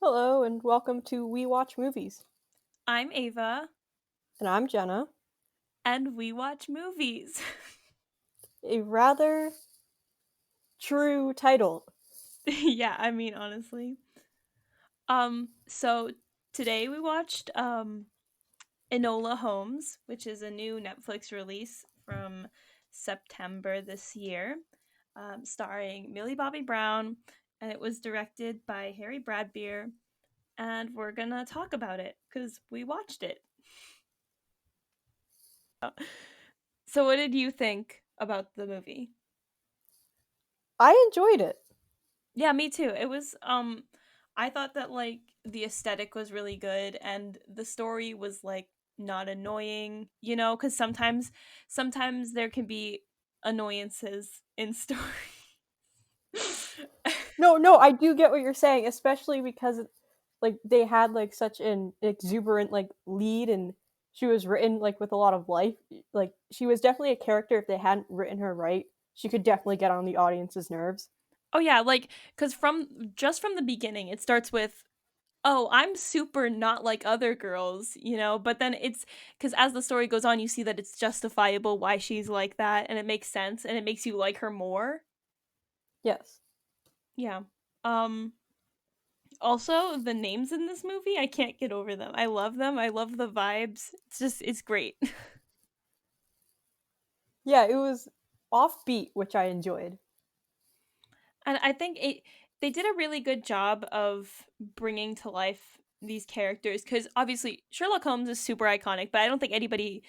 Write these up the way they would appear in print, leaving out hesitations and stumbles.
Hello, and welcome to We Watch Movies. I'm Ava, And I'm Jenna. and we watch movies. A rather true title. Yeah, I mean, honestly. So today we watched Enola Holmes, which is a new Netflix release from September this year, starring Millie Bobby Brown, and it was directed by Harry Bradbeer. And we're gonna talk about it because we watched it. So, what did you think about the movie? I enjoyed it. Yeah, me too. It was I thought that like the aesthetic was really good and the story was like not annoying, cuz sometimes there can be annoyances in story. No, I do get what you're saying, especially because they had such an exuberant lead, and she was written with a lot of life. Like she was definitely a character. If they hadn't written her right, she could definitely get on the audience's nerves. Oh yeah, like cuz from the beginning it starts with, "Oh, I'm super not like other girls," but then it's cuz as the story goes on you see that it's justifiable why she's like that and it makes sense and it makes you like her more. Yes. Yeah. Um Also, the names in this movie, I can't get over them. I love them. I love the vibes. It's great. Yeah, it was offbeat, which I enjoyed. And I think they did a really good job of bringing to life these characters because obviously Sherlock Holmes is super iconic, but I don't think anybody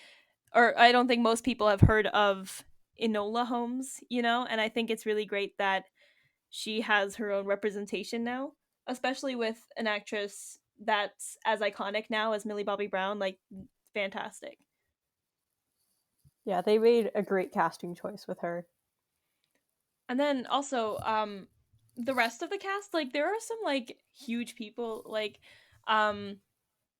or I don't think most people have heard of Enola Holmes, and I think it's really great that she has her own representation now, especially with an actress that's as iconic now as Millie Bobby Brown. Like, fantastic. Yeah, they made a great casting choice with her. And then also, the rest of the cast, like there are some like huge people, like um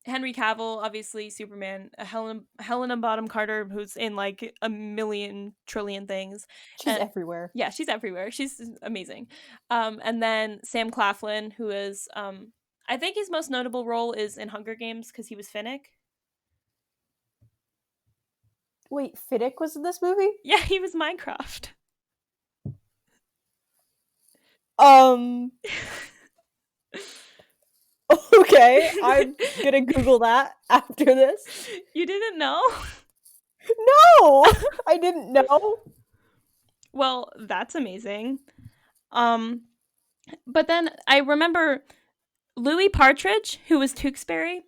Henry Cavill, obviously Superman, Helena Bottom Carter, who's in like a million trillion things, She's and everywhere. yeah, she's everywhere. She's amazing. And then Sam Claflin, who is I think his most notable role is in Hunger Games because he was Finnick. Wait, Fiddick was in this movie? Yeah, he was Minecraft. Um, okay, I'm gonna Google that after this. You didn't know? No, I didn't know. Well, that's amazing. Um, but then I remember Louis Partridge, who was Tewksbury.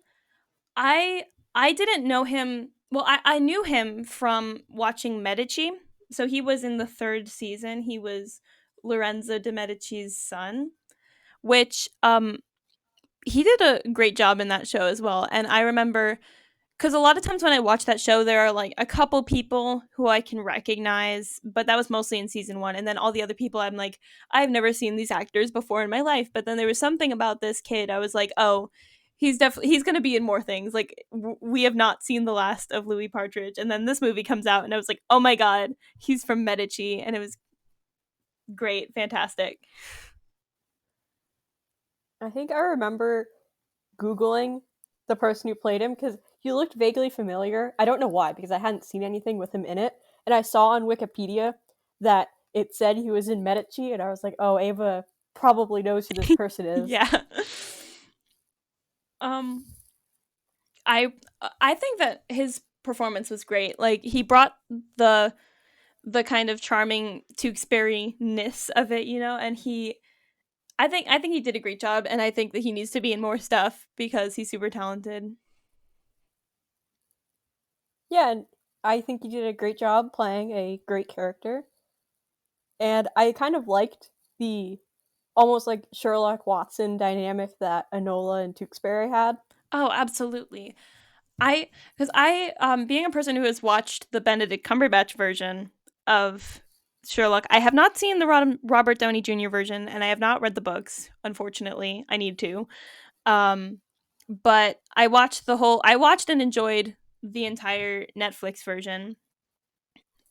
I I didn't know him. Well, I knew him from watching Medici. So he was in the third season. He was Lorenzo de Medici's son, which he did a great job in that show as well. And I remember because a lot of times when I watch that show, there are like a couple people who I can recognize, but that was mostly in season one. And then all the other people, I'm like, I've never seen these actors before in my life. But then there was something about this kid. I was like, oh, he's going to be in more things. Like we have not seen the last of Louis Partridge. And then this movie comes out, and I was like, oh my god, he's from Medici, and it was great, fantastic. I think I remember Googling the person who played him because he looked vaguely familiar. I don't know why, because I hadn't seen anything with him in it. And I saw on Wikipedia that it said he was in Medici, and I was like, oh, Ava probably knows who this person is. Yeah. um I I think that his performance was great. Like he brought the the kind of charming Tewksbury ness of it, and I think he did a great job, and I think that he needs to be in more stuff because he's super talented. Yeah, and I think he did a great job playing a great character. And I kind of liked the almost like Sherlock Watson dynamic that Enola and Tewksbury had. Oh, absolutely. Because I being a person who has watched the Benedict Cumberbatch version of Sherlock, I have not seen the Robert Downey Jr. version, and I have not read the books. Unfortunately, I need to. Um, but I watched and enjoyed the entire Netflix version,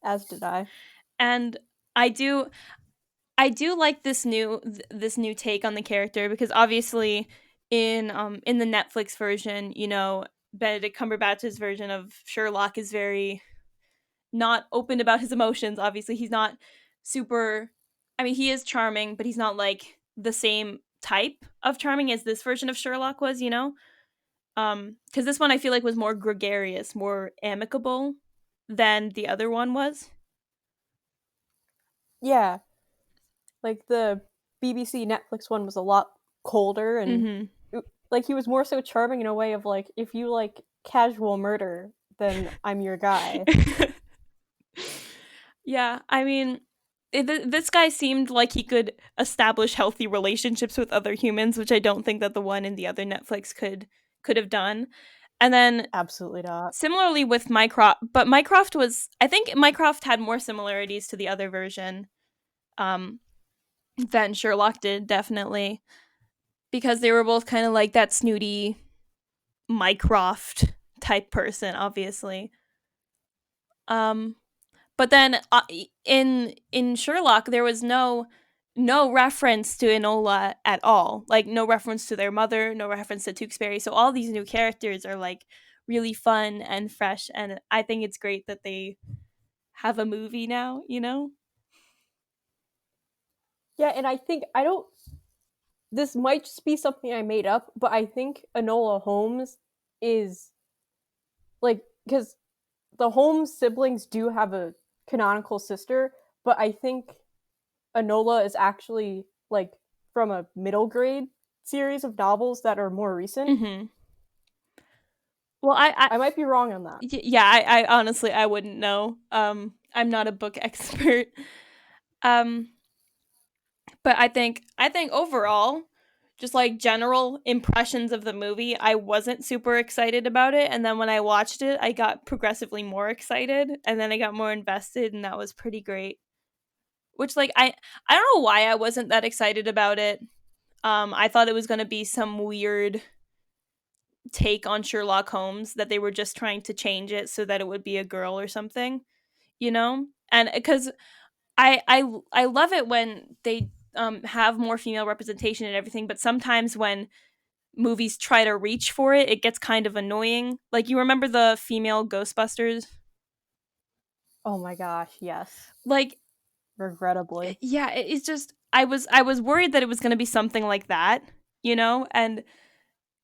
As did I. and I do I do like this new take on the character because obviously in the Netflix version, Benedict Cumberbatch's version of Sherlock is very not open about his emotions. Obviously, he's not super. I mean, he is charming, but he's not like the same type of charming as this version of Sherlock was. Because this one I feel like was more gregarious, more amicable than the other one was. Yeah, like the BBC Netflix one was a lot colder and Mm-hmm. like he was more so charming in a way of like if you like casual murder, then I'm your guy. Yeah, I mean, this guy seemed like he could establish healthy relationships with other humans, which I don't think that the one in the other Netflix could have done. And then Absolutely not. similarly with Mycroft, but Mycroft was, I think Mycroft had more similarities to the other version um, than Sherlock did, definitely, because they were both kind of like that snooty Mycroft type person, obviously. Um, But then in Sherlock, there was no reference to Enola at all. Like no reference to their mother, no reference to Tewksbury. So all these new characters are like really fun and fresh, and I think it's great that they have a movie now. Yeah, and I think I don't. This might just be something I made up, but I think Enola Holmes is like because the Holmes siblings do have a canonical sister, but I think Enola is actually like from a middle grade series of novels that are more recent. Hmm. Well, I I might be wrong on that. yeah, I honestly I wouldn't know. I'm not a book expert. Um, but I think overall, just like general impressions of the movie, I wasn't super excited about it, and then when I watched it, I got progressively more excited, and then I got more invested, and that was pretty great. Which like I don't know why I wasn't that excited about it. I thought it was going to be some weird take on Sherlock Holmes, that they were just trying to change it so that it would be a girl or something, And because I love it when they have more female representation and everything, but sometimes when movies try to reach for it, it gets kind of annoying. Like you remember the female Ghostbusters? Oh my gosh, yes. Like Regrettably. yeah, it's just I was worried that it was going to be something like that, and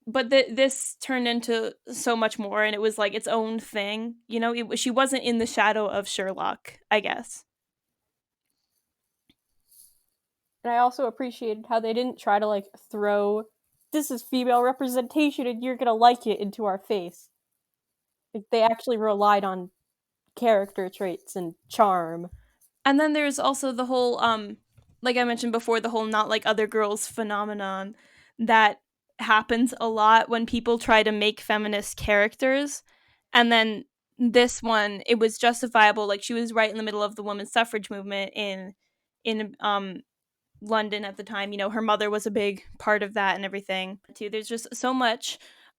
but this turned into so much more, and it was like its own thing. She wasn't in the shadow of Sherlock, I guess. And I also appreciated how they didn't try to like throw this is female representation and you're gonna like it into our face. Like they actually relied on character traits and charm. And then there's also the whole like I mentioned before, the whole not like other girls phenomenon that happens a lot when people try to make feminist characters. And then this one, it was justifiable, like she was right in the middle of the women's suffrage movement in London at the time. Her mother was a big part of that and everything. Too. There's just so much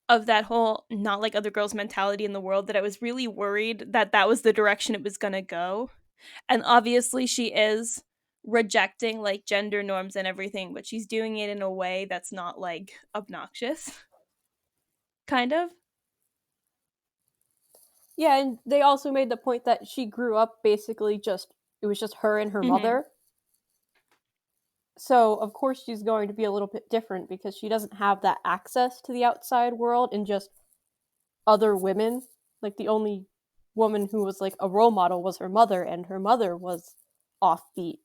of that whole not like other girls mentality in the world that I was really worried that that was the direction it was going to go. And obviously she is rejecting like gender norms and everything, but she's doing it in a way that's not like obnoxious, kind of. Yeah, and they also made the point that she grew up basically just it was just her and her Hmm. mother. So, of course she's going to be a little bit different because she doesn't have that access to the outside world and just other women. Like the only woman who was like a role model was her mother and her mother was offbeat.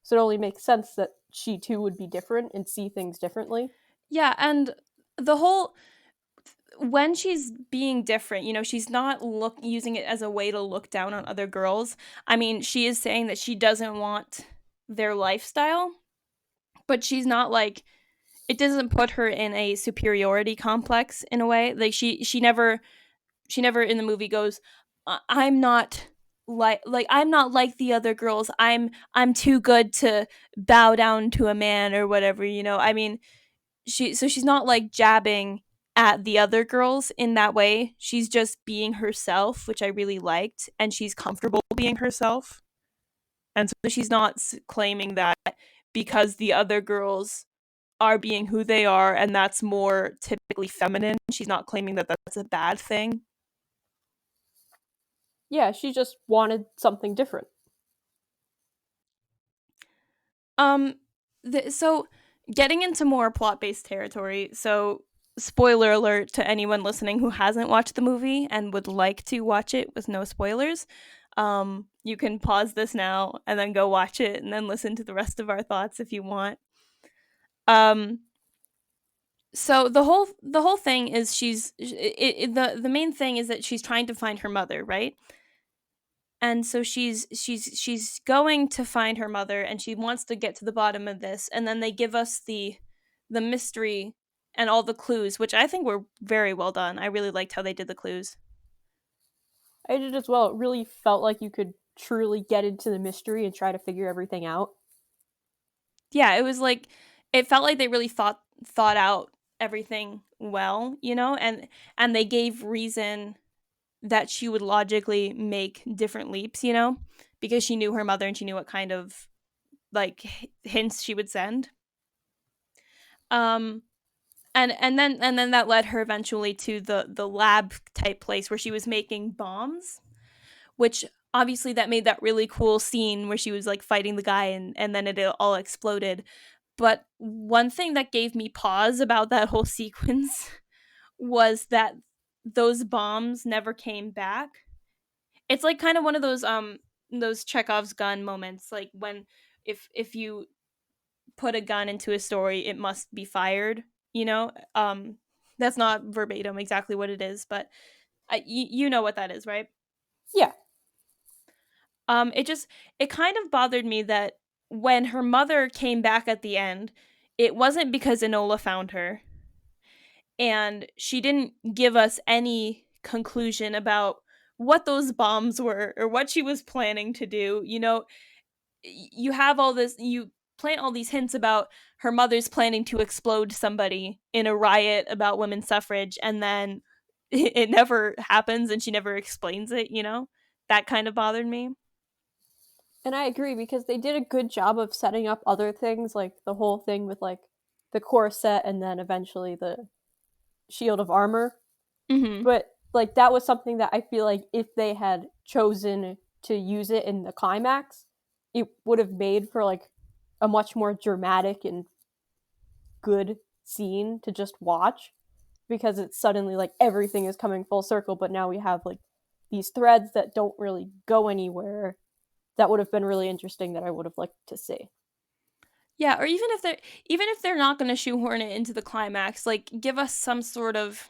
So it only makes sense that she too would be different and see things differently. Yeah, and the whole when she's being different, she's not look using it as a way to look down on other girls. I mean, she is saying that she doesn't want their lifestyle, but she's not like it doesn't put her in a superiority complex in a way. Like she never in the movie goes, I'm not like I'm not like the other girls. I'm too good to bow down to a man or whatever, I mean, she's not like jabbing at the other girls in that way. She's just being herself, which I really liked, and she's comfortable being herself. And so she's not claiming that because the other girls are being who they are, and that's more typically feminine. She's not claiming that that's a bad thing. Yeah, she just wanted something different. Um, so getting into more plot based territory. So, spoiler alert to anyone listening who hasn't watched the movie and would like to watch it with no spoilers. You can pause this now and then go watch it and then listen to the rest of our thoughts if you want. Um, so the whole thing is the main thing is that she's trying to find her mother, right? And so she's going to find her mother, and she wants to get to the bottom of this, and then they give us the mystery and all the clues, which I think were very well done. I really liked how they did the clues. I did as well. It really felt like you could truly get into the mystery and try to figure everything out. Yeah, it was like it felt like they really thought out everything well, and they gave reason that she would logically make different leaps, because she knew her mother and she knew what kind of like hints she would send. Um and then that led her eventually to the lab type place where she was making bombs, which obviously that made that really cool scene where she was like fighting the guy, and then it all exploded. But one thing that gave me pause about that whole sequence was that those bombs never came back. It's like kind of one of those Chekhov's gun moments, like when if you put a gun into a story, it must be fired. You know, that's not verbatim exactly what it is, but you know what that is, right? Yeah, It kind of bothered me that when her mother came back at the end, it wasn't because Enola found her, and she didn't give us any conclusion about what those bombs were or what she was planning to do. You have all this, you plant all these hints about her mother's planning to explode somebody in a riot about women's suffrage, and then it never happens and she never explains it. That kind of bothered me. and I agree because they did a good job of setting up other things, like the whole thing with like the corset and then eventually the shield of armor. Hmm. But like that was something that I feel like if they had chosen to use it in the climax, it would have made for like a much more dramatic and good scene to just watch, because it's suddenly like everything is coming full circle, but now we have like these threads that don't really go anywhere. That would have been really interesting, that I would have liked to see. Yeah, or even if they're not going to shoehorn it into the climax, like give us some sort of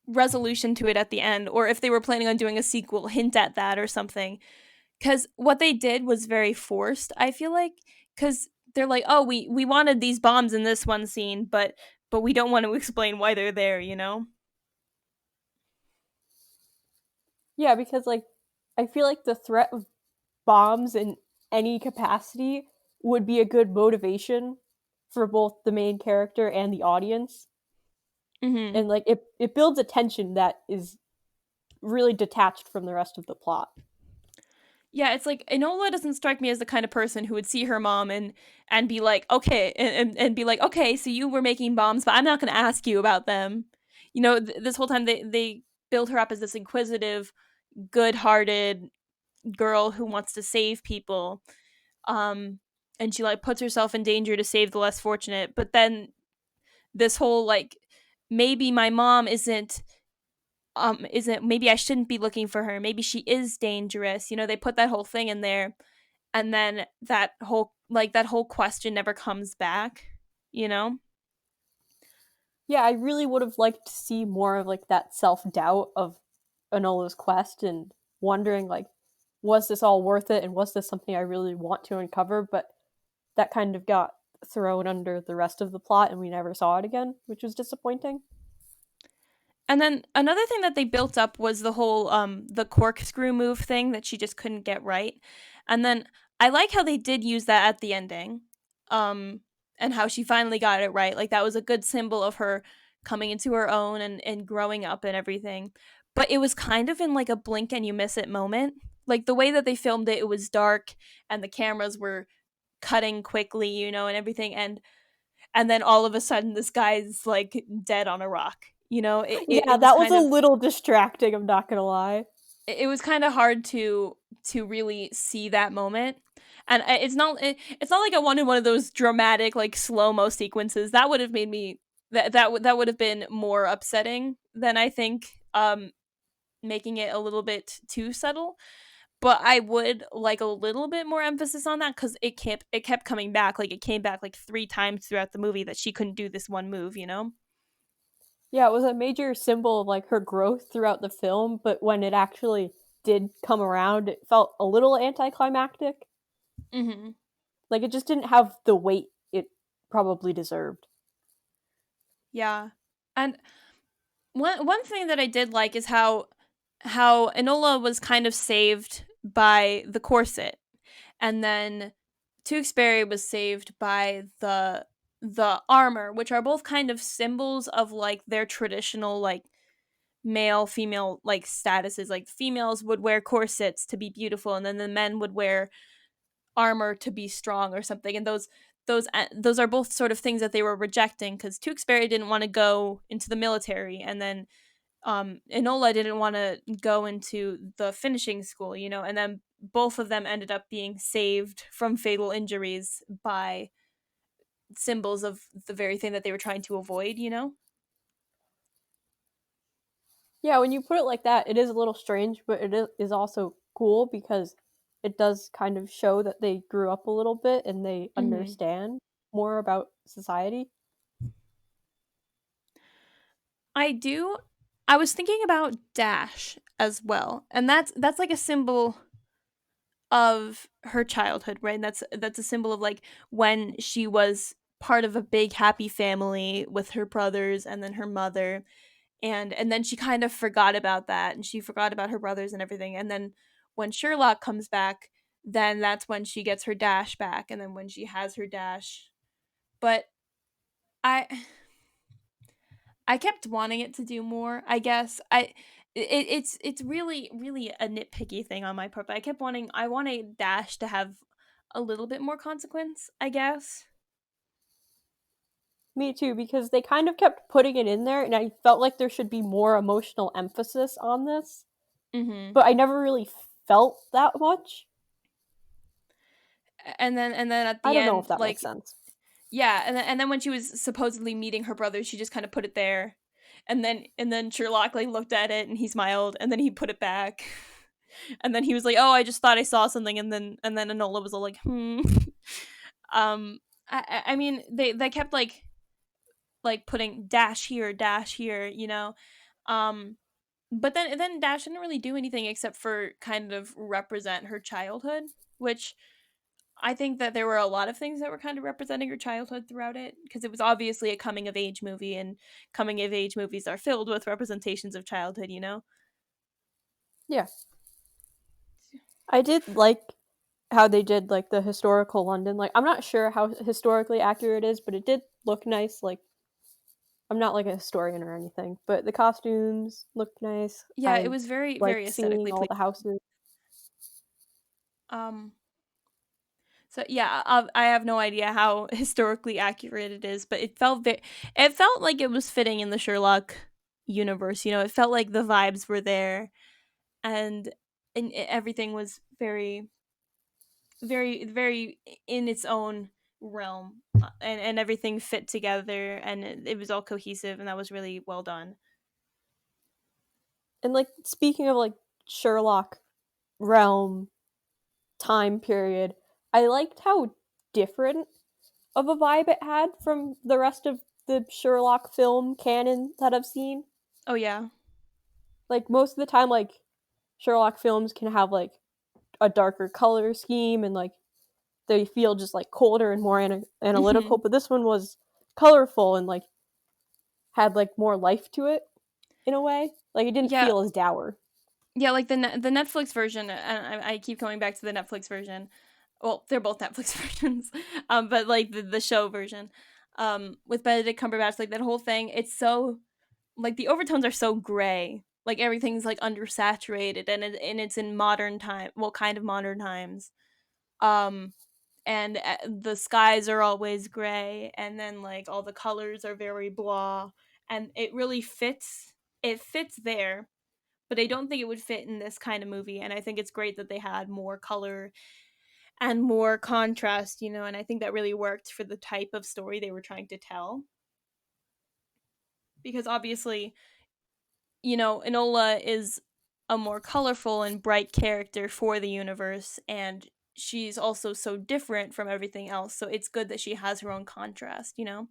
resolution to it at the end, or if they were planning on doing a sequel, hint at that or something. Because what they did was very forced, I feel like, because they're like, oh, we wanted these bombs in this one scene, but we don't want to explain why they're there. Yeah, because like I feel like the threat of bombs in any capacity would be a good motivation for both the main character and the audience. Hmm. And like it builds a tension that is really detached from the rest of the plot. Yeah, it's like Enola doesn't strike me as the kind of person who would see her mom and be like, okay, and be like, okay, so you were making bombs, but I'm not going to ask you about them. This whole time they build her up as this inquisitive, good-hearted girl who wants to save people, um, and she like puts herself in danger to save the less fortunate. But then this whole like, maybe my mom isn't maybe I shouldn't be looking for her. Maybe she is dangerous. They put that whole thing in there, and then that whole question never comes back you know Yeah, I really would have liked to see more of like that self-doubt of Enola's quest, and wondering like, was this all worth it, and was this something I really want to uncover? But that kind of got thrown under the rest of the plot and we never saw it again, which was disappointing. And then another thing that they built up was the whole the corkscrew move thing that she just couldn't get right. And then I like how they did use that at the ending. Um and how she finally got it right. Like that was a good symbol of her coming into her own and growing up and everything. But it was kind of in like a blink and you miss it moment. Like the way that they filmed it, it was dark and the cameras were cutting quickly, and everything, and then all of a sudden this guy's like dead on a rock. Yeah, It was that was kind a of little distracting, I'm not gonna lie. it was kind of hard to really see that moment. And it's not like I wanted one of those dramatic like slow-mo sequences. That would have made me that would have been more upsetting than I think making it a little bit too subtle. But I would like a little bit more emphasis on that, cuz it kept coming back. Like it came back like 3 times throughout the movie that she couldn't do this one move. Yeah, it was a major symbol of like her growth throughout the film, but when it actually did come around, it felt a little anticlimactic. Mhm. Like it just didn't have the weight it probably deserved. Yeah. And one thing that I did like is how Enola was kind of saved by the corset, and then Tewksbury was saved by the armor, which are both kind of symbols of like their traditional like male female like statuses. Like females would wear corsets to be beautiful, and then the men would wear armor to be strong or something. And those are both sort of things that they were rejecting, because Tewksbury didn't want to go into the military, and then Enola didn't want to go into the finishing school, and then both of them ended up being saved from fatal injuries by symbols of the very thing that they were trying to avoid. Yeah, when you put it like that, it is a little strange, but it is also cool because it does kind of show that they grew up a little bit and they Hmm. understand more about society. I do. I was thinking about Dash as well, and that's like a symbol of her childhood, right? And that's a symbol of like when she was part of a big happy family with her brothers and then her mother, and then she kind of forgot about that, and she forgot about her brothers and everything. And then when Sherlock comes back, then that's when she gets her dash back, and then when she has her dash. But I I kept wanting it to do more. I guess it's really really a nitpicky thing on my part, but I want a dash to have a little bit more consequence, I guess. Me too, because they kind of kept putting it in there, and I felt like there should be more emotional emphasis on this, Mhm. but I never really felt that much. And then at I the don't know if end, that makes like, sense. yeah, and then when she was supposedly meeting her brother, she just kind of put it there. And then Sherlock like looked at it and he smiled, and then he put it back. And then he was like, "Oh, I just thought I saw something." And then Enola was all like, "Hmm." um I mean, they kept like putting dash here. Um but then Dash didn't really do anything except for kind of represent her childhood, which I think that there were a lot of things that were kind of representing her childhood throughout it, because it was obviously a coming of age movie, and coming of age movies are filled with representations of childhood. Yeah. I did like how they did like the historical London. Like I'm not sure how historically accurate it is, but it did look nice. Like I'm not like a historian or anything, but the costumes looked nice. Yeah, it I was very very liked seeing aesthetically all pleasing. the houses. Um so yeah, I have no idea how historically accurate it is, but it felt like it was fitting in the Sherlock universe. It felt like the vibes were there, and everything was very very very in its own realm, and everything fit together, and it was all cohesive, and that was really well done. And like speaking of like Sherlock realm time period, I liked how different of a vibe it had from the rest of the Sherlock film canon that I've seen. Oh yeah. Like most of the time, like Sherlock films can have like a darker color scheme and like they feel just like colder and more analytical. Hmm. But this one was colorful and like had like more life to it in a way. Like it didn't Yeah, feel as dour. yeah, like the Netflix version, and I keep coming back to the Netflix version. Well, they're both Netflix versions, but like the show version, with Benedict Cumberbatch, like that whole thing, it's so like the overtones are so gray, like everything's like undersaturated, and it's in modern time, well, kind of modern times. um and the skies are always gray, and then like all the colors are very blah, and it really fits. It fits there, but I don't think it would fit in this kind of movie. And I think it's great that they had more color and more contrast, you know, and I think that really worked for the type of story they were trying to tell. Because obviously, you know, Enola is a more colorful and bright character for the universe, and she's also so different from everything else. So it's good that she has her own contrast, you know?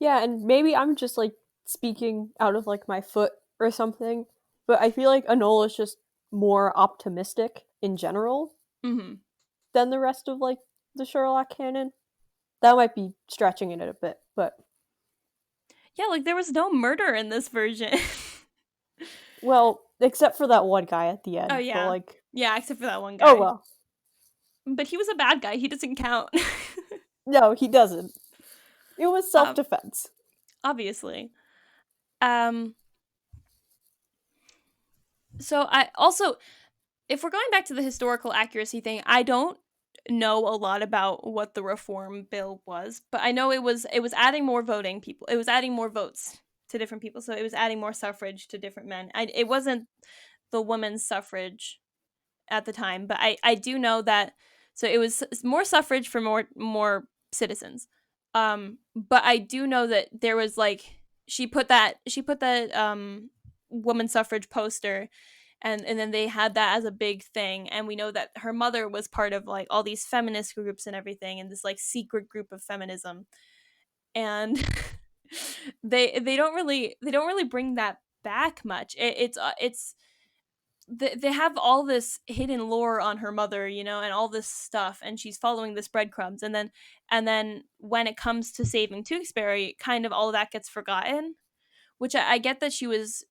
Yeah, and maybe I'm just like speaking out of like my foot or something, but I feel like Enola is just more optimistic in general Hmm. than the rest of like the Sherlock canon. That might be stretching it a bit, but Yeah, like there was no murder in this version. well, except for that one guy at the Oh, end, but yeah. like, Yeah, except for that one oh guy. well. But he was a bad guy. He doesn't count. No, he doesn't. It was self um, defense. obviously. Um, so I also, if we're going back to the historical accuracy thing, I don't know a lot about what the reform bill was, but I know it was adding more voting people. It was adding more votes to different people. So it was adding more suffrage to different men. It wasn't the women's suffrage at the time, but I do know that, so it was more suffrage for more citizens. But I do know that there was like, she put that woman suffrage poster, and then they had that as a big thing, and we know that her mother was part of like all these feminist groups and everything, and this like secret group of feminism. And they don't really bring that back much. It's they have all this hidden lore on her mother, you know, and all this stuff, and she's following this breadcrumbs, and then when it comes to saving Tewksbury, kind of all that gets forgotten. Which I get that she was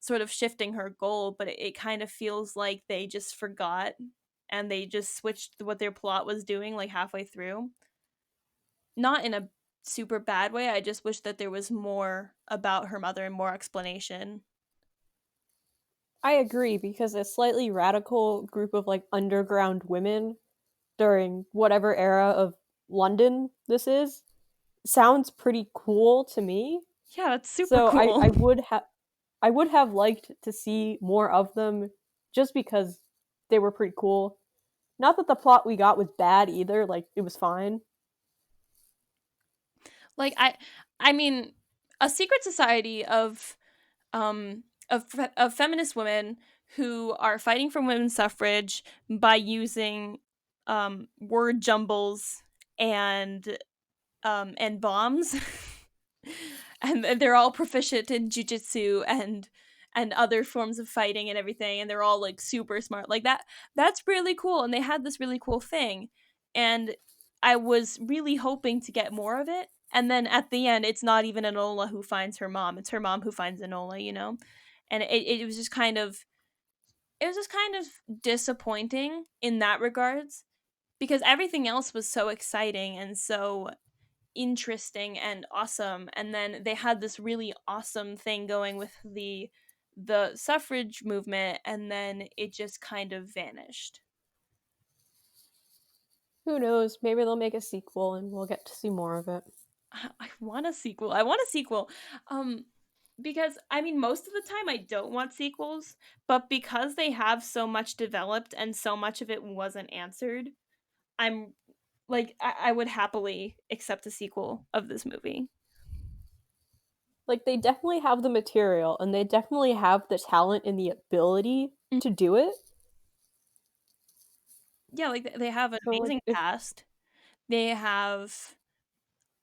sort of shifting her goal, but it kind of feels like they just forgot, and they just switched what their plot was doing like halfway through. Not in a super bad way. I just wish that there was more about her mother and more explanation. I agree because a slightly radical group of like underground women during whatever era of London this is sounds pretty cool to me. Yeah, that's super So cool. I would have liked to see more of them just because they were pretty cool. Not that the plot we got was bad either, like it was fine. Like I mean, a secret society of feminist women who are fighting for women's suffrage by using word jumbles and bombs. And they're all proficient in jujitsu and other forms of fighting and everything, and they're all like super smart. Like that's really cool, and they had this really cool thing, and I was really hoping to get more of it. And then at the end, it's not even Enola who finds her mom; it's her mom who finds Enola. You know, and it was just kind of, it was just kind of disappointing in that regards, because everything else was so exciting and so interesting and awesome, and then they had this really awesome thing going with the suffrage movement, and then it just kind of vanished. Who knows? Maybe they'll make a sequel and we'll get to see more of it. I want a sequel. I want a sequel. um because I mean, most of the time I don't want sequels, but because they have so much developed and so much of it wasn't answered, I'm like, I would happily accept a sequel of this movie. Like they definitely have the material and they definitely have the talent and the ability to do it. Yeah, like they have an So like amazing if cast. They have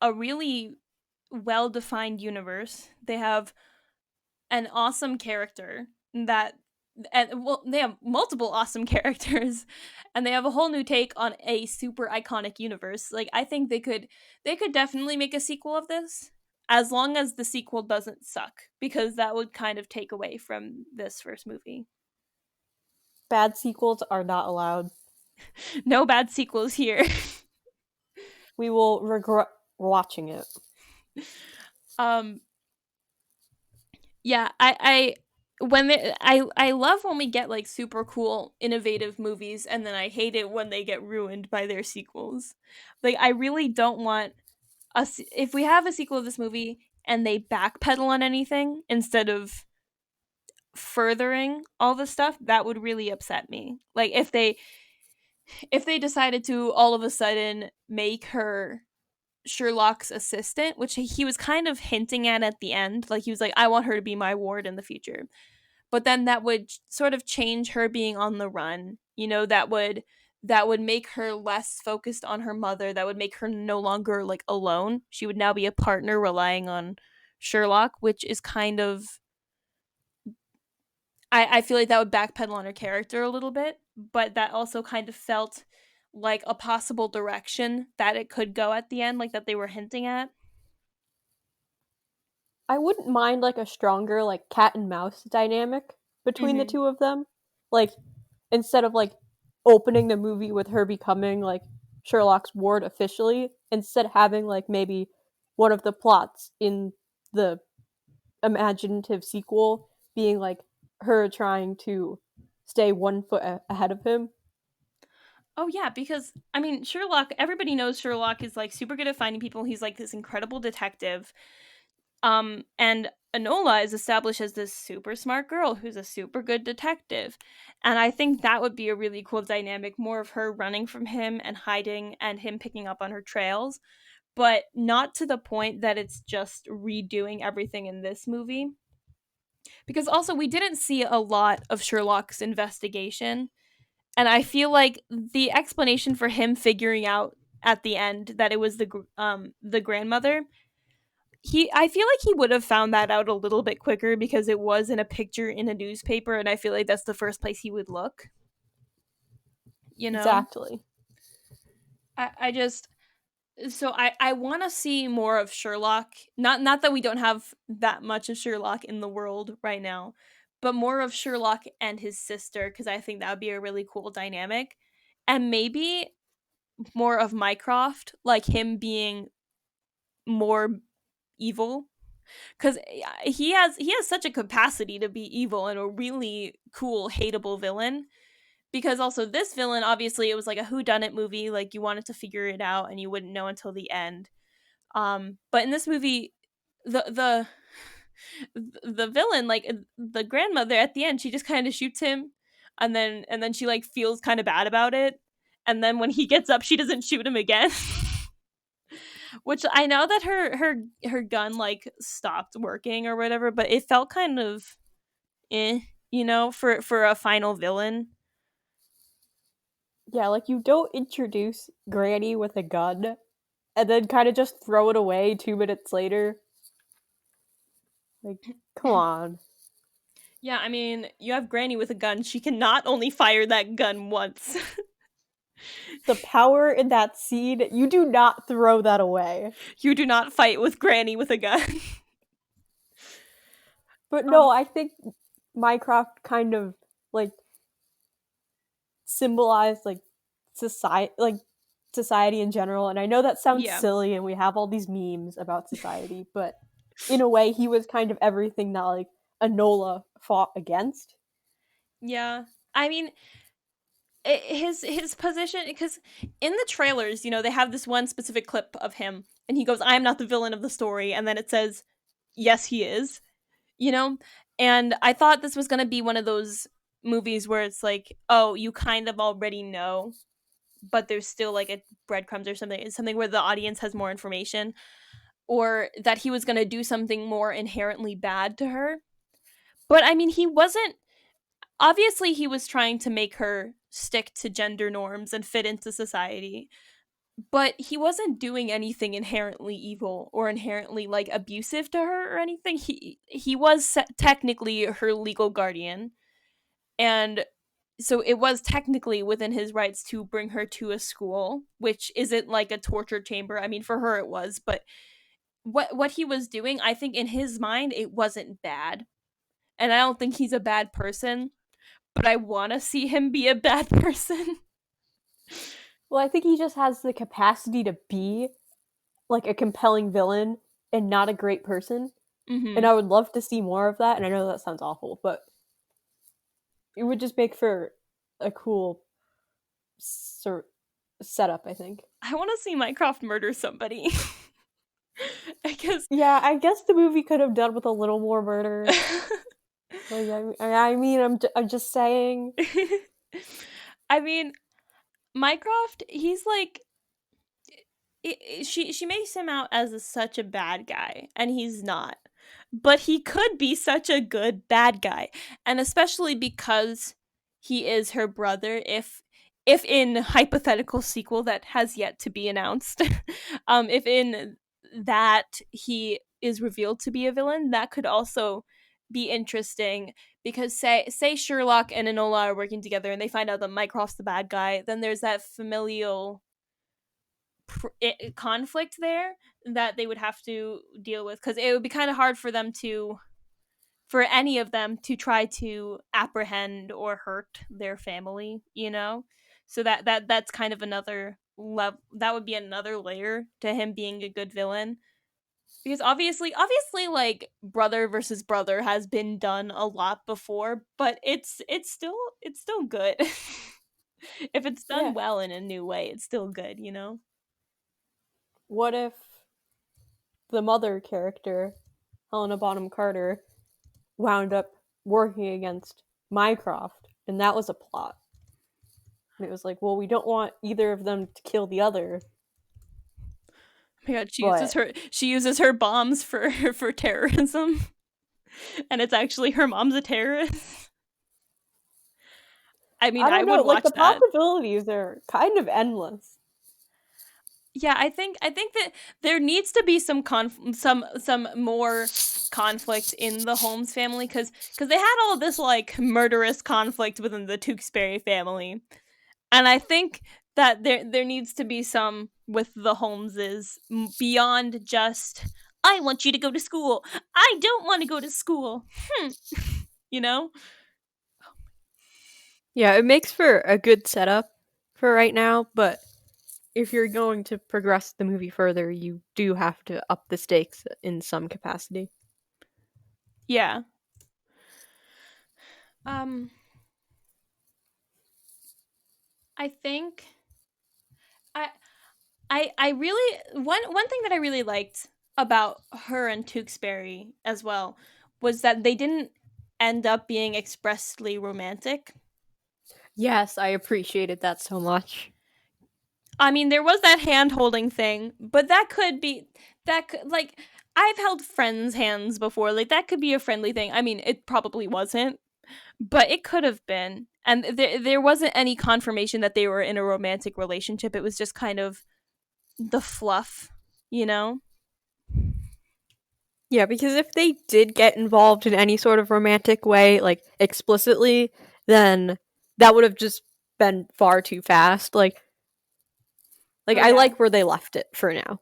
a really well defined universe. They have an awesome character that, and well, they have multiple awesome characters, and they have a whole new take on a super iconic universe. Like I think they could definitely make a sequel of this, as long as the sequel doesn't suck, because that would kind of take away from this first movie. bad sequels are not allowed, No bad sequels here. we will regret watching it. um yeah, I I love when we get like super cool innovative movies, and then I hate it when they get ruined by their sequels. Like I really don't want us if we have a sequel of this movie and they backpedal on anything instead of furthering all the stuff, that would really upset me. Like if they decided to all of a sudden make her Sherlock's assistant, which he was kind of hinting at the end, like he was like, I want her to be my ward in the future. But then that would sort of change her being on the run. You know, that would make her less focused on her mother. That would make her no longer like alone. She would now be a partner relying on Sherlock, which is kind of I feel like that would backpedal on her character a little bit, but that also kind of felt like a possible direction that it could go at the end, like that they were hinting at. I wouldn't mind like a stronger like cat and mouse dynamic between the Mm-hmm. two of them. Like instead of like opening the movie with her becoming like Sherlock's ward officially, instead having like maybe one of the plots in the imaginative sequel being like her trying to stay 1 foot ahead of him. Oh yeah, because I mean Sherlock. Everybody knows Sherlock is like super good at finding people. He's like this incredible detective. And Enola is established as this super smart girl who's a super good detective. And I think that would be a really cool dynamic, more of her running from him and hiding and him picking up on her trails, but not to the point that it's just redoing everything in this movie. Because also, we didn't see a lot of Sherlock's investigation. And I feel like the explanation for him figuring out at the end that it was the grandmother, he I feel like he would have found that out a little bit quicker because it was in a picture in a newspaper, and I feel like that's the first place he would look, you know. Exactly. I just so I want to see more of Sherlock. Not that we don't have that much of Sherlock in the world right now, but more of Sherlock and his sister, because I think that would be a really cool dynamic. And maybe more of Mycroft, like him being more evil, because he has such a capacity to be evil and a really cool hateable villain. Because also this villain, obviously it was like a whodunit movie, like you wanted to figure it out and you wouldn't know until the end. But in this movie, the the villain, like the grandmother at the end, she just kind of shoots him, and then she like feels kind of bad about it, and then when he gets up she doesn't shoot him again. Which I know that her gun like stopped working or whatever, but it felt kind of you know, for a final villain. Yeah, like you don't introduce Granny with a gun and then kind of just throw it away 2 minutes later. Like, come on. Yeah, I mean, you have Granny with a gun. She can not only fire that gun once. The power in that scene, you do not throw that away. You do not fight with Granny with a gun. But no, um, I think Minecraft kind of like symbolized society in general. And I know that sounds yeah. silly and we have all these memes about society, but in a way he was kind of everything that like Enola fought against. Yeah. I mean, his position, because in the trailers, you know, they have this one specific clip of him and he goes, "I am not the villain of the story." And then it says, "Yes, he is." You know? And I thought this was going to be one of those movies where it's like, "Oh, you kind of already know, but there's still like a breadcrumbs or something, something where the audience has more information." Or that he was going to do something more inherently bad to her. But I mean, he wasn't. Obviously, he was trying to make her stick to gender norms and fit into society, but he wasn't doing anything inherently evil or inherently like abusive to her or anything. He was technically her legal guardian, and so it was technically within his rights to bring her to a school, which isn't like a torture chamber. I mean, for her it was, but what he was doing, I think in his mind it wasn't bad. And I don't think he's a bad person, but I want to see him be a bad person. Well, I think he just has the capacity to be like a compelling villain and not a great person. And Mm-hmm. I would love to see more of that. And I know that sounds awful, but it would just make for a cool sort setup, I think. I want to see Mycroft murder somebody. Because Yeah, I guess the movie could have done with a little more murder. Like, I'm just saying. I mean, Mycroft, he's like she makes him out as such a bad guy, and he's not. But he could be such a good bad guy, and especially because he is her brother. If in hypothetical sequel that has yet to be announced, if in that he is revealed to be a villain, that could also be interesting because say Sherlock and Enola are working together and they find out that Mycroft's the bad guy, then there's that familial conflict there that they would have to deal with because it would be kind of hard for them to for any of them to try to apprehend or hurt their family, you know. So that's kind of another level, that would be another layer to him being a good villain, because obviously like brother versus brother has been done a lot before, but it's still good. If it's done Yeah. well in a new way, it's still good, you know. What if the mother character, Helena Bonham Carter, wound up working against Mycroft, and that was a plot? And it was like, well, we don't want either of them to kill the other, Oh my god, but she uses her bombs for for terrorism, and it's actually her mom's a terrorist. I mean, I I don't know. would Like watch the that. possibilities are kind of endless. Yeah, I think that there needs to be some more conflict in the Holmes family, because they had all this like murderous conflict within the Tewksbury family, and I think that there needs to be some with the Holmeses beyond just I want you to go to school. I don't want to go to school. Hmm. You know? Yeah, it makes for a good setup for right now, but if you're going to progress the movie further, you do have to up the stakes in some capacity. Yeah. Um I think I I really one thing that I really liked about her and Tewksbury as well was that they didn't end up being expressly romantic. Yes, I appreciated that so much. I mean, there was that hand holding thing, but that could be that could like I've held friends' hands before. Like that could be a friendly thing. I mean, it probably wasn't, but it could have been. And there wasn't any confirmation that they were in a romantic relationship. It was just kind of the fluff, you know? Yeah, because if they did get involved in any sort of romantic way, like explicitly, then that would have just been far too fast. Like Oh I yeah. like where they left it for now.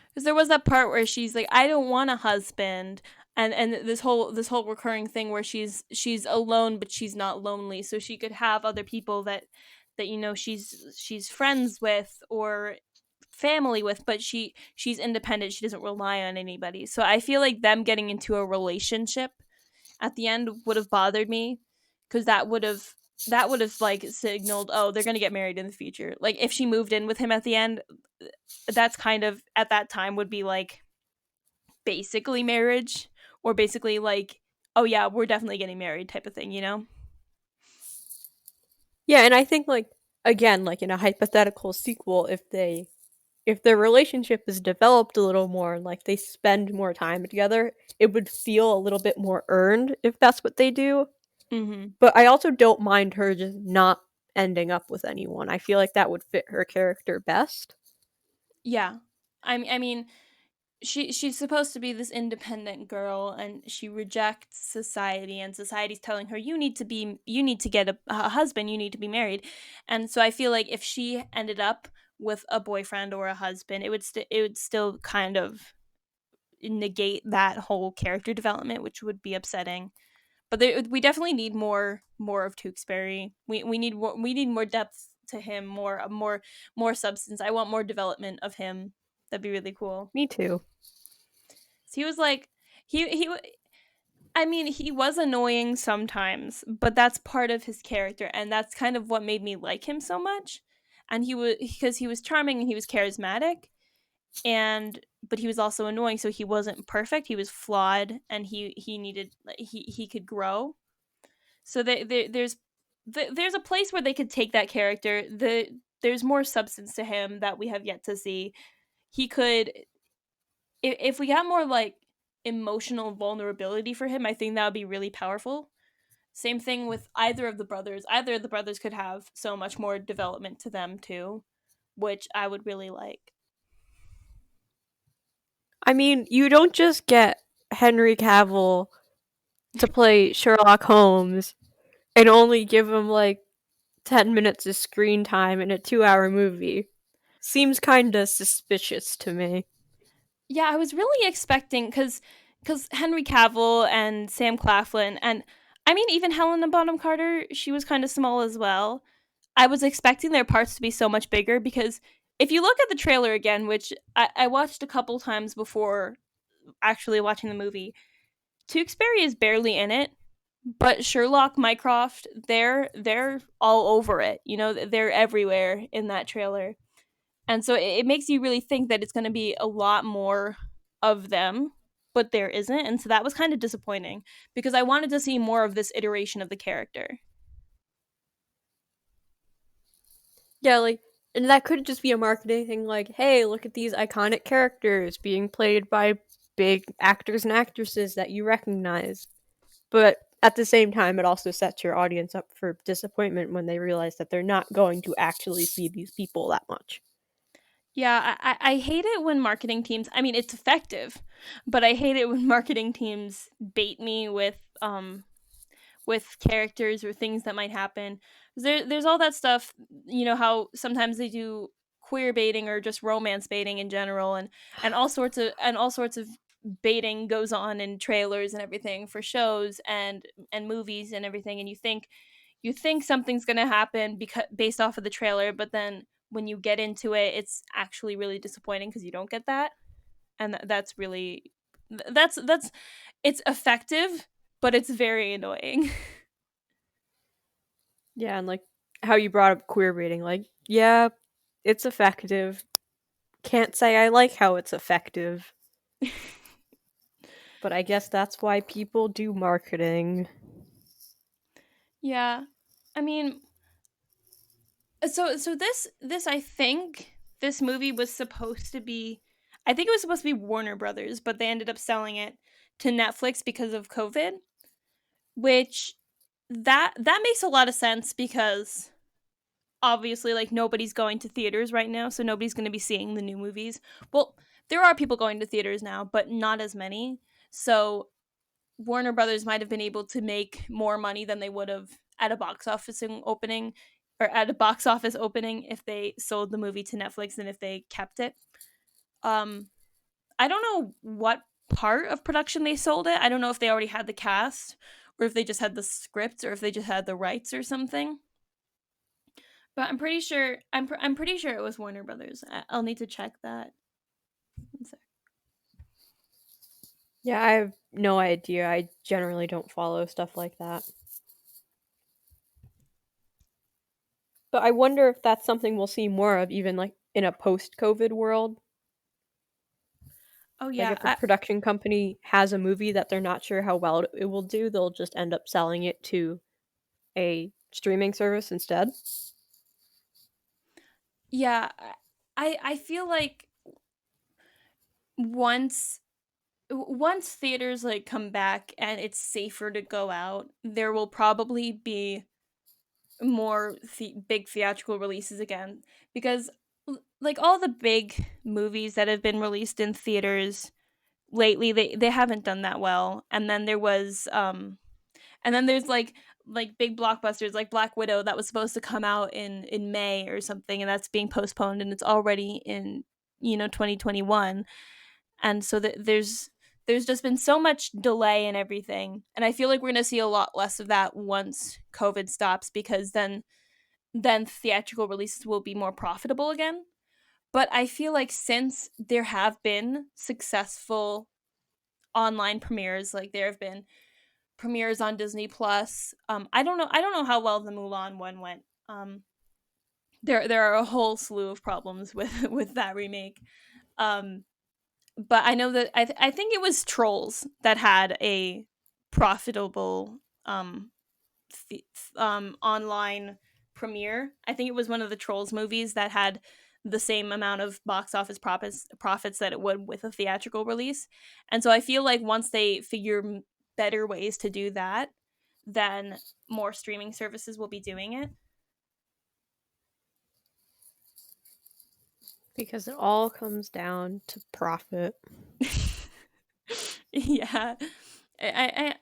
Because there was that part where she's like, I don't want a husband, and this whole recurring thing where she's alone but she's not lonely, so she could have other people that you know she's friends with or family with, but she's independent, she doesn't rely on anybody. So I feel like them getting into a relationship at the end would have bothered me, because that would have like signaled, oh, they're gonna get married in the future. Like if she moved in with him at the end, that's kind of at that time would be like basically marriage, or basically like, oh yeah, we're definitely getting married type of thing, you know. Yeah, and I think like again, like in a hypothetical sequel, if their relationship is developed a little more, like they spend more time together, it would feel a little bit more earned if that's what they do. Mm-hmm. But I also don't mind her just not ending up with anyone. I feel like that would fit her character best. Yeah, I mean she's supposed to be this independent girl, and she rejects society, and society's telling her you need to get a husband, you need to be married. And so I feel like if she ended up with a boyfriend or a husband, it would still kind of negate that whole character development, which would be upsetting. But we definitely need more of Tewksbury. We need more depth to him, more substance. I want more development of him. That'd be really cool. Me too. So he was like, he I mean, he was annoying sometimes, but that's part of his character, and that's kind of what made me like him so much. And he was because he was charming and he was charismatic, and but he was also annoying, so he wasn't perfect. He was flawed, and he needed he could grow. So there's a place where they could take that character. There's more substance to him that we have yet to see. He could if we got more like emotional vulnerability for him, I think that would be really powerful. Same thing with either of the brothers. Either of the brothers could have so much more development to them too, which I would really like. I mean, you don't just get Henry Cavill to play Sherlock Holmes and only give him like 10 minutes of screen time in a 2-hour movie. Seems kinda suspicious to me. Yeah, I was really expecting because Henry Cavill and Sam Claflin and I mean even Helena Bonham Carter, she was kind of small as well. I was expecting their parts to be so much bigger because if you look at the trailer again, which I watched a couple times before actually watching the movie, Tewksbury is barely in it, but Sherlock, Mycroft, they're all over it. You know, they're everywhere in that trailer, and so it makes you really think that it's going to be a lot more of them, but there isn't, and so that was kind of disappointing because I wanted to see more of this iteration of the character. Yeah, like, and that could just be a marketing thing, like, hey, look at these iconic characters being played by big actors and actresses that you recognize. But at the same time, it also sets your audience up for disappointment when they realize that they're not going to actually see these people that much. Yeah, I hate it when marketing teams. I mean, it's effective, but I hate it when marketing teams bait me with characters or things that might happen. There's all that stuff. You know how sometimes they do queer baiting or just romance baiting in general, and all sorts of baiting goes on in trailers and everything for shows and movies and everything. And you think something's gonna happen because based off of the trailer, but then when you get into it, it's actually really disappointing because you don't get that, and that's really that's it's effective, but it's very annoying. Yeah, and like how you brought up queer baiting, like, yeah, it's effective. Can't say I like how it's effective, but I guess that's why people do marketing. Yeah. I mean, so this I think this movie was supposed to be I think it was supposed to be Warner Brothers, but they ended up selling it to Netflix because of COVID, which that makes a lot of sense because obviously like nobody's going to theaters right now, so nobody's going to be seeing the new movies. Well, there are people going to theaters now, but not as many. So Warner Brothers might have been able to make more money than they would have at a box office opening or at a box office opening if they sold the movie to Netflix than if they kept it. Um I don't know what part of production they sold it. I don't know if they already had the cast or if they just had the script or if they just had the rights or something. But I'm pretty sure it was Warner Brothers. I'll need to check that. Yeah, I have no idea. I generally don't follow stuff like that. But I wonder if that's something we'll see more of, even like in a post COVID world. Oh Like yeah, if a production company has a movie that they're not sure how well it will do, they'll just end up selling it to a streaming service instead. yeah. I feel like once once theaters like come back and it's safer to go out, there will probably be more big theatrical releases again because like all the big movies that have been released in theaters lately they haven't done that well. And then there's like big blockbusters like Black Widow that was supposed to come out in May or something, and that's being postponed and it's already in 2021. And so there's just been so much delay and everything, and I feel like we're going to see a lot less of that once COVID stops because then theatrical releases will be more profitable again. But I feel like since there have been successful online premieres. Like there have been premieres on Disney Plus. I don't know how well the Mulan one went. There are a whole slew of problems with with that remake. Um, but I know that I think it was Trolls that had a profitable online premiere. I think it was one of the Trolls movies that had the same amount of box office profits that it would with a theatrical release. And so I feel like once they figure better ways to do that, then more streaming services will be doing it. Because it all comes down to profit. Yeah. I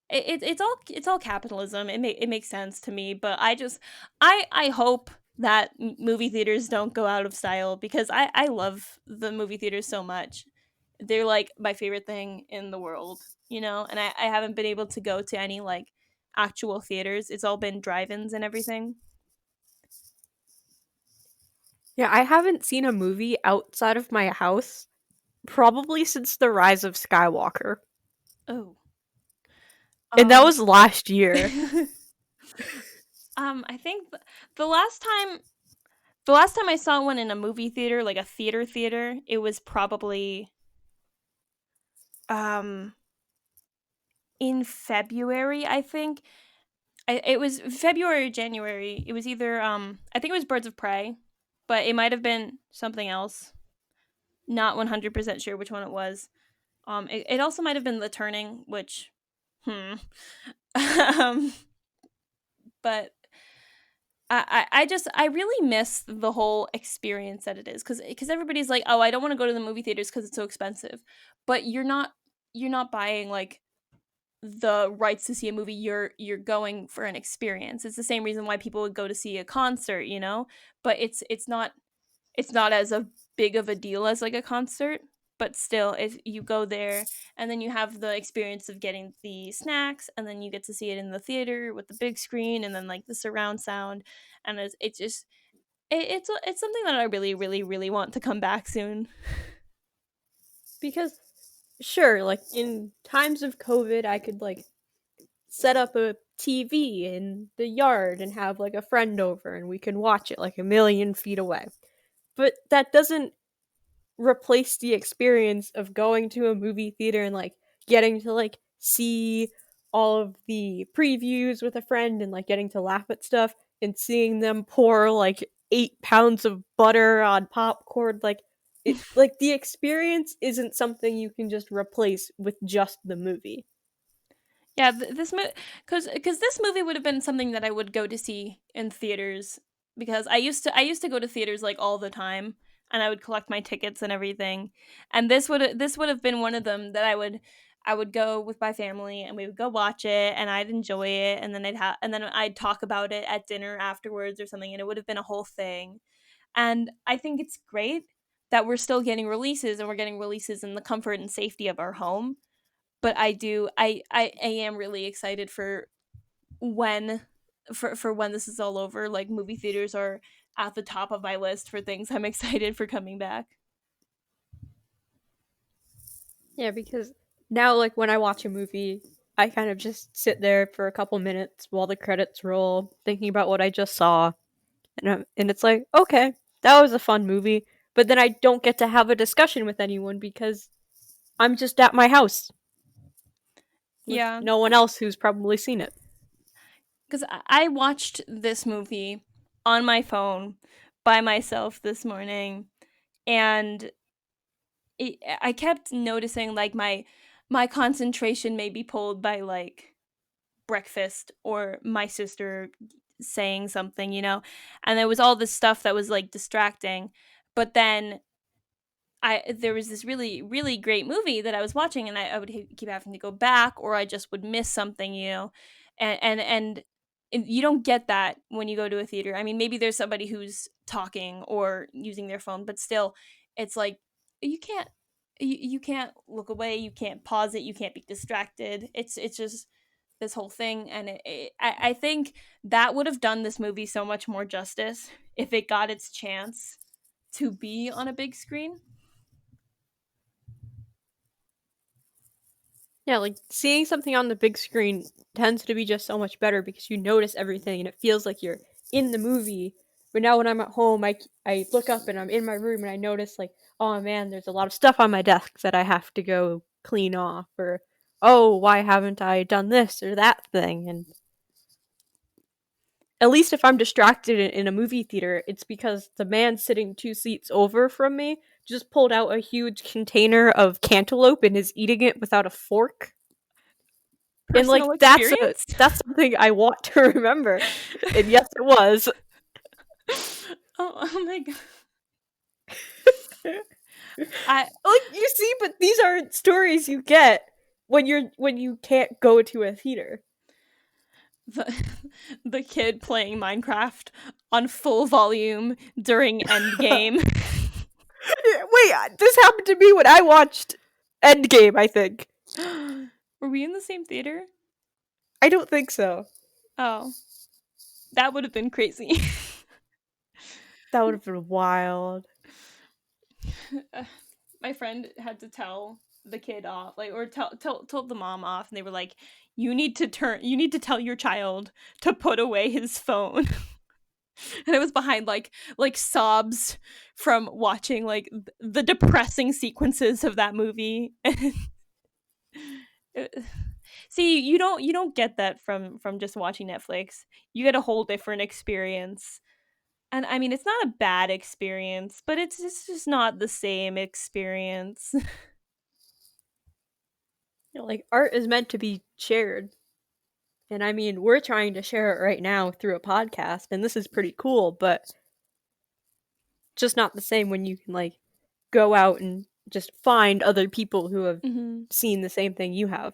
it's all capitalism. It makes sense to me, but I hope that movie theaters don't go out of style because I love the movie theaters so much. They're like my favorite thing in the world, you know, and I haven't been able to go to any like actual theaters. It's all been drive-ins and everything. Yeah, I haven't seen a movie outside of my house probably since the rise of Skywalker. Oh. And that Um was last year. I think the last time the last time I saw one in a movie theater, like a theater, it was probably um in February, I think. It was February or January. It was either I think it was Birds of Prey, but it might have been something else. Not 100% sure which one it was. It also might have been The Turning, which um but I just I really miss the whole experience that it is because everybody's like, oh, I don't want to go to the movie theaters because it's so expensive, but you're not buying like the rights to see a movie. You're going for an experience. It's the same reason why people would go to see a concert, you know, but it's not as a big of a deal as like a concert, but still if you go there and then you have the experience of getting the snacks and then you get to see it in the theater with the big screen and then like the surround sound and it's just it's something that I really want to come back soon. Because, sure, like in times of COVID, I could like set up a TV in the yard and have like a friend over and we can watch it like a million feet away. But that doesn't replace the experience of going to a movie theater and like getting to like see all of the previews with a friend and like getting to laugh at stuff and seeing them pour like 8 pounds of butter on popcorn. Like it, like the experience isn't something you can just replace with just the movie. Yeah, this because this movie would have been something that I would go to see in theaters because I used to go to theaters like all the time and I would collect my tickets and everything. And this would have been one of them that I would go with my family and we would go watch it and I'd enjoy it and then I'd talk about it at dinner afterwards or something and it would have been a whole thing. And I think it's great that we're still getting releases and we're getting releases in the comfort and safety of our home, but I am really excited for when for when this is all over. Like movie theaters are at the top of my list for things I'm excited for coming back. Yeah, because now like when I watch a movie, I kind of just sit there for a couple minutes while the credits roll, thinking about what I just saw, and it's like, okay, that was a fun movie, but then I don't get to have a discussion with anyone because I'm just at my house with Yeah, no one else who's probably seen it. because I watched this movie on my phone by myself this morning, and I kept noticing like my concentration may be pulled by like breakfast or my sister saying something, you know, and there was all this stuff that was like distracting. But then I there was this really great movie that I was watching, and I would keep having to go back, or I just would miss something, you know, and you don't get that when you go to a theater. I mean, maybe there's somebody who's talking or using their phone, but still, it's like you can't you can't look away, you can't pause it, you can't be distracted. It's just this whole thing, and I think that would have done this movie so much more justice if it got its chance to be on a big screen. Yeah, like seeing something on the big screen tends to be just so much better because you notice everything and it feels like you're in the movie. But now when I'm at home, I look up and I'm in my room and I notice like, oh man, there's a lot of stuff on my desk that I have to go clean off, or oh, why haven't I done this or that thing? And at least if I'm distracted in a movie theater, it's because the man sitting 2 seats over from me just pulled out a huge container of cantaloupe and is eating it without a fork. And like Personal experience? that's something I want to remember. And yes, it was. Oh my god. I Like you see, but these aren't stories you get when you can't go to a theater. the, the kid playing Minecraft on full volume during Endgame. Wait, this happened to me when I watched Endgame, I think. Were we in the same theater? I don't think so. Oh, that would have been crazy. That would have been wild. My friend had to tell the kid off, like, or told the mom off, and they were like, you need to tell your child to put away his phone." And it was behind like sobs from watching like the depressing sequences of that movie. See, you don't get that from just watching Netflix. You get a whole different experience. And I mean, it's not a bad experience, but it's just not the same experience. You know, like art is meant to be shared. And I mean, we're trying to share it right now through a podcast, and this is pretty cool, but just not the same when you can like go out and just find other people who have Mhm. seen the same thing you have.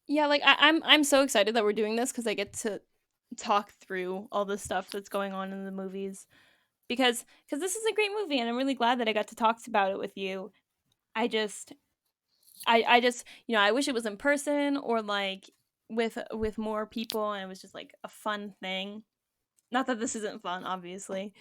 Yeah, like I'm so excited that we're doing this because I get to talk through all the stuff that's going on in the movies because this is a great movie and I'm really glad that I got to talk about it with you. I just I just I wish it was in person or like with more people and it was just like a fun thing. Not that this isn't fun, obviously.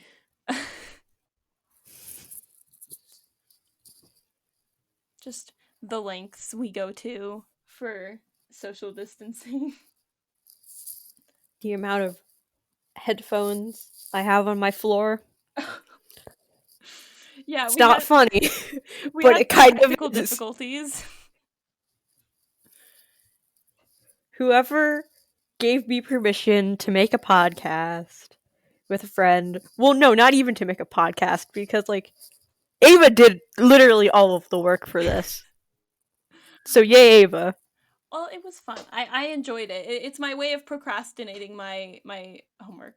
Just the lengths we go to for social distancing. The amount of headphones I have on my floor. Yeah, It's not funny, we but had it some kind of technical is. difficulties. Whoever gave me permission to make a podcast with a friend. Well, no, not even to make a podcast because like Ava did literally all of the work for this. So yay, Ava. Well, it was fun. I enjoyed it. It's my way of procrastinating my homework.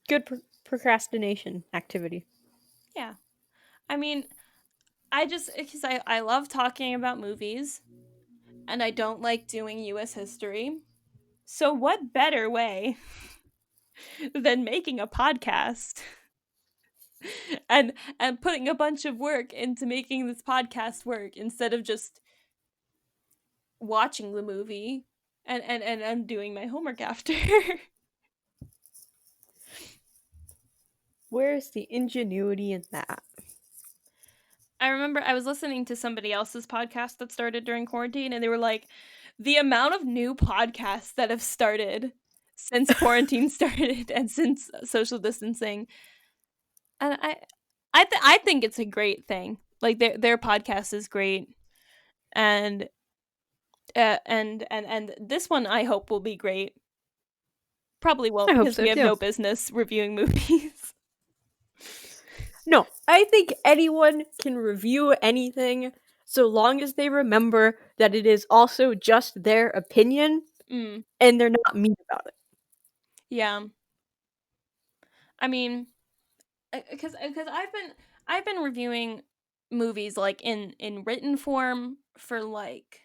Good procrastination activity. Yeah. I mean, I just because I love talking about movies and I don't like doing US history. So what better way than making a podcast and and putting a bunch of work into making this podcast work instead of just watching the movie and I'm doing my homework after. Where's the ingenuity in that? I remember I was listening to somebody else's podcast that started during quarantine, and they were like, the amount of new podcasts that have started since quarantine started and since social distancing, and I think it's a great thing. Like their podcast is great, and and this one I hope will be great. Probably I won't hope because so we have too. no business reviewing movies. No, I think anyone can review anything so long as they remember that it is also just their opinion Mm, and they're not mean about it. yeah, I mean, because I've been reviewing movies like in written form for like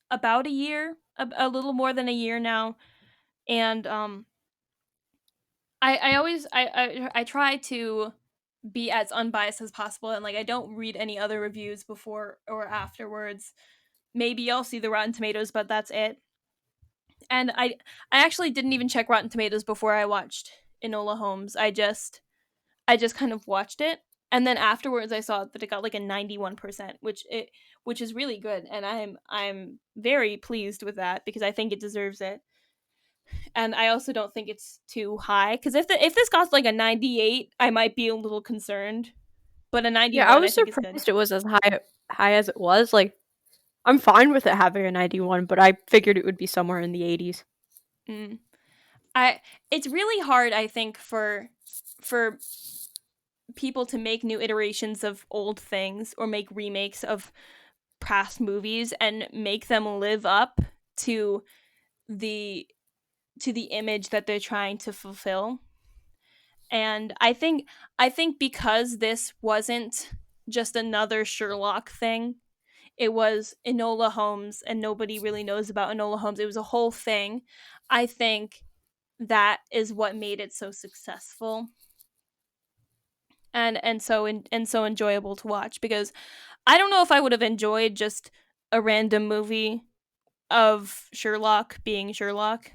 about a year, a little more than a year now, and I always I try to be as unbiased as possible, and like I don't read any other reviews before or afterwards. Maybe I'll see the Rotten Tomatoes, but that's it. And I actually didn't even check Rotten Tomatoes before I watched Enola Holmes. I just kind of watched it And then afterwards I saw that it got like a 91%, which is really good, and I'm very pleased with that because I think it deserves it. And I also don't think it's too high cuz if this got like a 98, I might be a little concerned, but a Yeah, I 91 I was think is good. surprised it was as high as it was. Like, I'm fine with it having a 91, but I figured it would be somewhere in the 80s. Mm. I It's really hard I think for people to make new iterations of old things or make remakes of past movies and make them live up to the the image that they're trying to fulfill. And I think because this wasn't just another Sherlock thing, it was Enola Holmes and nobody really knows about Enola Holmes. It was a whole thing. I think that is what made it so successful and so enjoyable to watch because I don't know if I would have enjoyed just a random movie of Sherlock being Sherlock.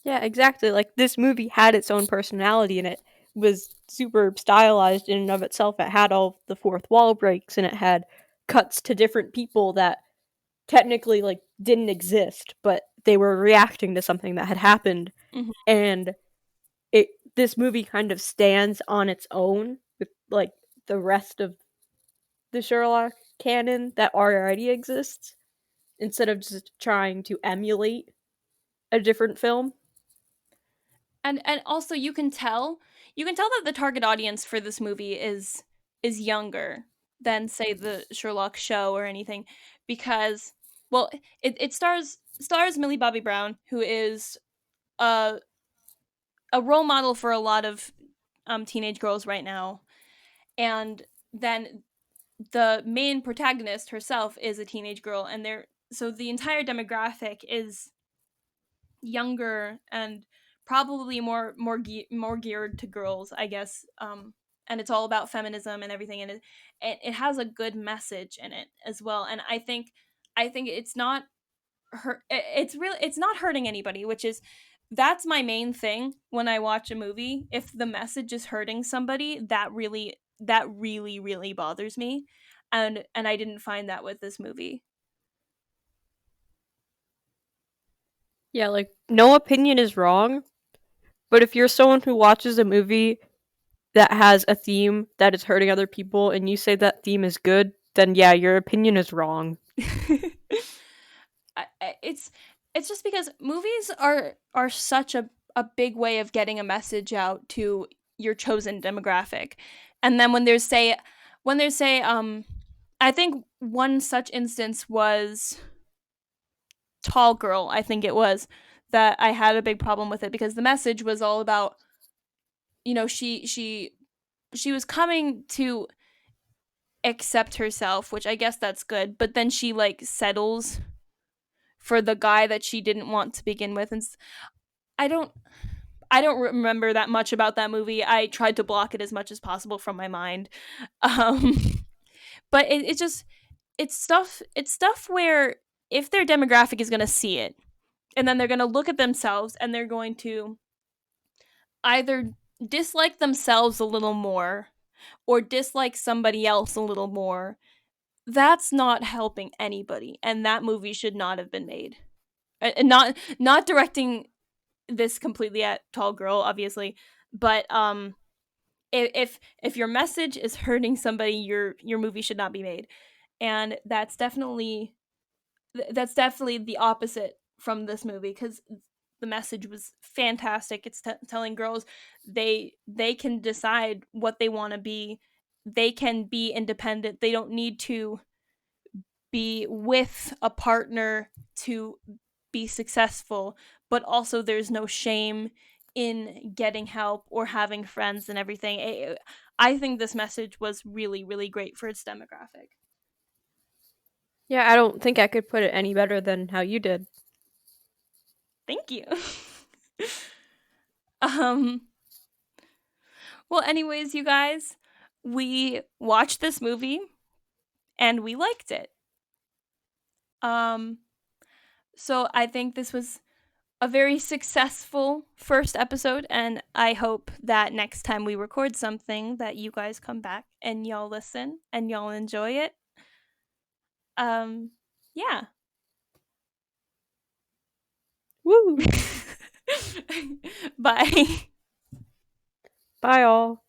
Yeah, exactly. Like, this movie had its own personality, and it was super stylized in and of itself. It had all the fourth wall breaks, and it had cuts to different people that technically, like, didn't exist, but they were reacting to something that had happened. Mhm. And it this movie kind of stands on its own with, like, the rest of the Sherlock canon that already exists, instead of just trying to emulate a different film. And also you can tell that the target audience for this movie is younger than say the Sherlock show or anything because well it stars Millie Bobby Brown, who is a role model for a lot of teenage girls right now, and then the main protagonist herself is a teenage girl, and they're so the entire demographic is younger and probably more geared to girls, I guess. And it's all about feminism and everything, and it has a good message in it as well. And I think it's not it's not hurting anybody, which is that's my main thing when I watch a movie. If the message is hurting somebody, that really bothers me, and I didn't find that with this movie. Yeah, like, no opinion is wrong, but if you're someone who watches a movie that has a theme that is hurting other people and you say that theme is good, then yeah, your opinion is wrong. It's just because movies are such a big way of getting a message out to your chosen demographic. And then when there's say I think one such instance was Tall Girl, I think it was, that I had a big problem with it because the message was all about, you know, she was coming to accept herself, which I guess that's good, but then she like settles for the guy that she didn't want to begin with. And I don't I don't remember that much about that movie. I tried to block it as much as possible from my mind. Um, but it just it's stuff where if their demographic is going to see it and then they're going to look at themselves and they're going to either dislike themselves a little more or dislike somebody else a little more, that's not helping anybody, and that movie should not have been made. And not directing this completely at Tall Girl, obviously, but if your message is hurting somebody, your movie should not be made, and that's definitely the opposite from this movie because the message was fantastic. It's telling girls they can decide what they want to be. They can be independent. They don't need to be with a partner to be successful, but also there's no shame in getting help or having friends and everything. I think this message was really great for its demographic. Yeah, I don't think I could put it any better than how you did. Thank you. um well, anyways, you guys, we watched this movie and we liked it. Um so I think this was a very successful first episode, and I hope that next time we record something that you guys come back and y'all listen and y'all enjoy it. Um yeah. Woo! Bye. Bye, all.